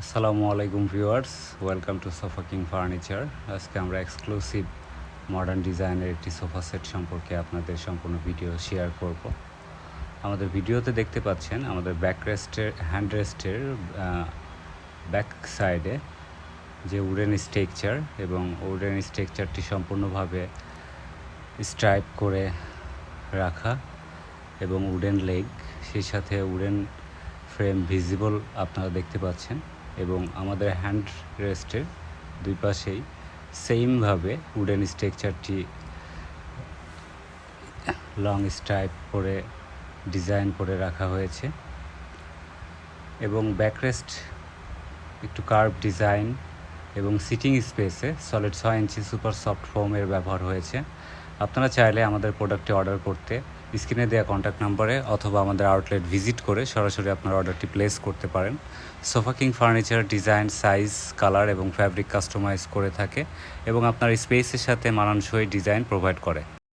আসসালামু আলাইকুম viewers, welcome to sofa king furniture. আজকে আমরা এক্সক্লুসিভ মডার্ন ডিজাইনের একটি সোফা সেট সম্পর্কে আপনাদের সম্পূর্ণ ভিডিও শেয়ার করব। আমাদের ভিডিওতে দেখতে পাচ্ছেন আমাদের হ্যান্ড রেস্টের ব্যাক সাইডে যে উডেন স্ট্রাকচার, এবং উডেন স্ট্রাকচারটি সম্পূর্ণভাবে স্ট্রাইপ করে রাখা এবং উডেন লেগ, সেই সাথে উডেন ফ্রেম ভিজিবল আপনারা দেখতে পাচ্ছেন। এবং আমাদের হ্যান্ড রেস্টের দুই পাশেই সেমভাবে উডেন স্ট্রাকচারটি লং স্ট্রাইপ করে ডিজাইন করে রাখা হয়েছে। এবং ব্যাকরেস্ট একটু কার্ভ ডিজাইন এবং সিটিং স্পেসে সলিড 6 ইঞ্চি সুপার সফট ফোমের ব্যবহার হয়েছে। আপনারা চাইলে আমাদের প্রোডাক্টটি অর্ডার করতে স্ক্রিনে দেওয়া কন্ট্যাক্ট নাম্বারে অথবা আমাদের আউটলেট ভিজিট করে সরাসরি আপনার অর্ডারটি প্লেস করতে পারেন। Sofa king furniture design, size, colour এবং ফ্যাব্রিক কাস্টমাইজ করে থাকে এবং আপনার স্পেসের সাথে মানানসই ডিজাইন প্রোভাইড করে।